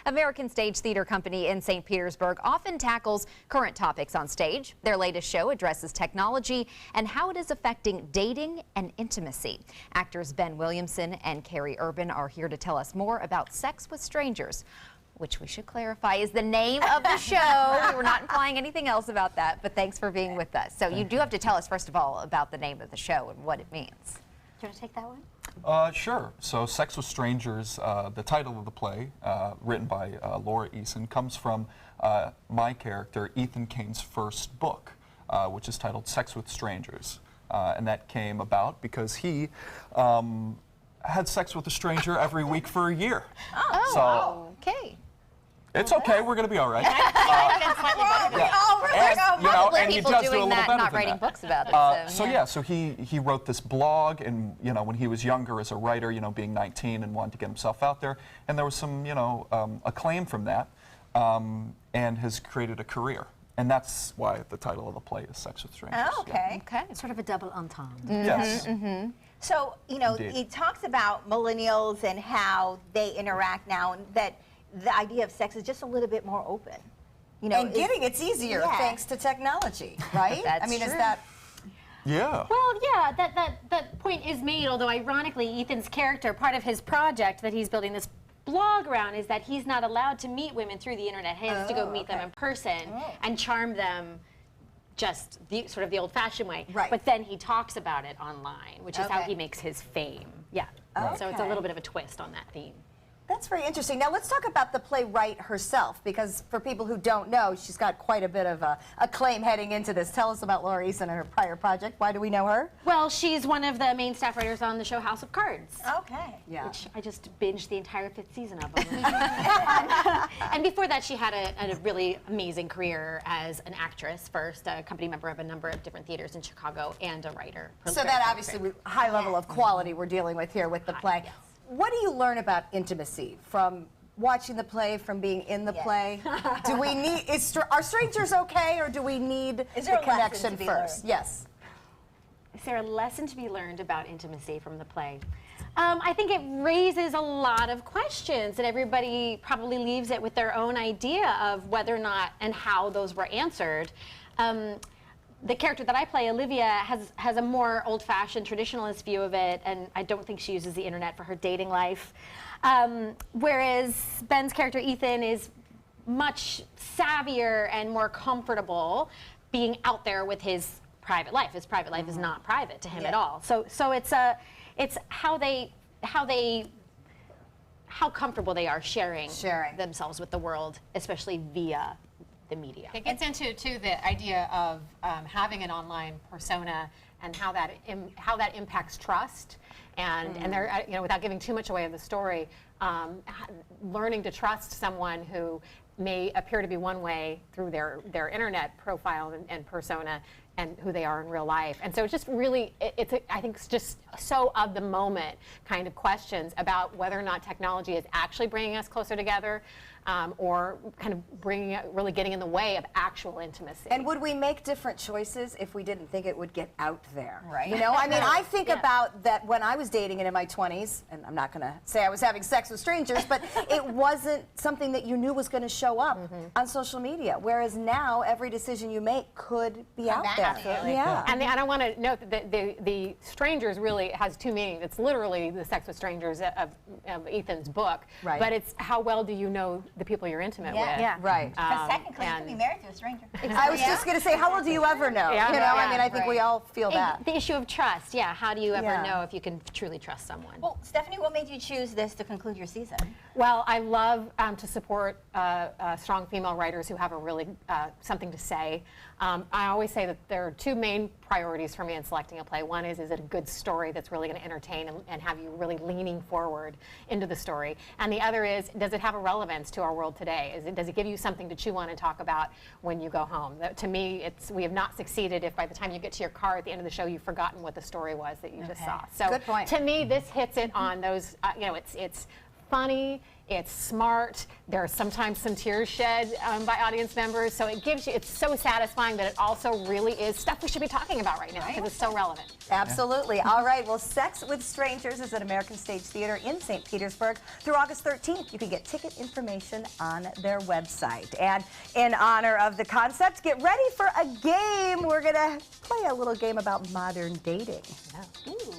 American Stage Theater Company in St. Petersburg often tackles current topics on stage. Their latest show addresses technology and how it is affecting dating and intimacy. Actors Ben Williamson and Carrie Urban are here to tell us more about Sex with Strangers, which we should clarify is the name of the show. We're not implying anything else about that, but thanks for being with us. So you do have to tell us, first of all, about the name of the show and what it means. Do you want to take that one? Sure. So Sex with Strangers, the title of the play, written by Laura Eason, comes from my character, Ethan Kane's first book, which is titled Sex with Strangers. And that came about because he had sex with a stranger every week for a year. Oh, so, wow. Okay. It's okay. We're going to be all right. And he people does do a doing little that, better not than writing that. books about it. So he wrote this blog, and when he was younger as a writer, being 19 and wanted to get himself out there, and there was some acclaim from that, and has created a career. And that's why the title of the play is Sex with Strangers. Oh, okay. Okay. It's sort of a double entendre. Yes. So, Indeed. it talks about millennials and how they interact now, and that the idea of sex is just a little bit more open. And getting it's easier thanks to technology, right? That's I mean, true. is that... Yeah. Well, yeah, that point is made, although ironically, Ethan's character, part of his project that he's building this blog around is that he's not allowed to meet women through the internet. He has to go meet them in person and charm them just sort of the old-fashioned way. Right. But then he talks about it online, which is how he makes his fame. Yeah. So it's a little bit of a twist on that theme. That's very interesting. Now let's talk about the playwright herself, because for people who don't know, she's got quite a bit of acclaim heading into this. Tell us about Laura Eason and her prior project. Why do we know her? Well, she's one of the main staff writers on the show House of Cards. Okay. Yeah. Which I just binged the entire 5th season of. And before that, she had a really amazing career as an actress first, a company member of a number of different theaters in Chicago, and a writer. So that obviously high level of quality we're dealing with here with the play. Yes. What do you learn about intimacy from watching the play, from being in the play? Do we need, are strangers okay, or do we need Is the there a lesson connection to be first? learned? Yes. Is there a lesson to be learned about intimacy from the play? I think it raises a lot of questions, and everybody probably leaves it with their own idea of whether or not and how those were answered. The character that I play, Olivia, has a more old-fashioned traditionalist view of it, and I don't think she uses the internet for her dating life. Whereas Ben's character, Ethan, is much savvier and more comfortable being out there with his private life. His private life is not private to him at all. So it's how comfortable they are sharing themselves with the world, especially via the media. It gets into too the idea of having an online persona and how that impacts trust, and there, without giving too much away of the story, learning to trust someone who may appear to be one way through their internet profile and persona, and who they are in real life. And so it's just really, I think it's just so of the moment kind of questions about whether or not technology is actually bringing us closer together, or kind of really getting in the way of actual intimacy. And would we make different choices if we didn't think it would get out there? Right. I mean, I think about that when I was dating and in my 20s, and I'm not going to say I was having sex with strangers, but it wasn't something that you knew was going to show up on social media, whereas now every decision you make could be out there. Absolutely. Yeah. And I want to note that the strangers really has two meanings. It's literally the Sex with Strangers of Ethan's book, Right. but it's how well do you know the people you're intimate with. Right. Because technically, you could be married to a stranger. I was just going to say, how well do you ever know? I mean, I think we all feel that. The issue of trust, how do you ever know if you can truly trust someone? Well, Stephanie, what made you choose this to conclude your season? Well, I love to support strong female writers who have a really something to say. I always say that there are two main priorities for me in selecting a play. One is it a good story that's really going to entertain and have you really leaning forward into the story? And the other is, does it have a relevance to our world today? Does it give you something to chew on and talk about when you go home? To me, we have not succeeded if by the time you get to your car at the end of the show, you've forgotten what the story was that you just saw. So Good point. to me, this hits it on those, it's funny, It's smart. There are sometimes some tears shed by audience members. So it gives you, it's so satisfying, but it also really is stuff we should be talking about right now because it's so relevant. Absolutely. All right. Well, Sex with Strangers is at American Stage Theater in St. Petersburg through August 13th. You can get ticket information on their website. And in honor of the concept, get ready for a game. We're going to play a little game about modern dating. Ooh.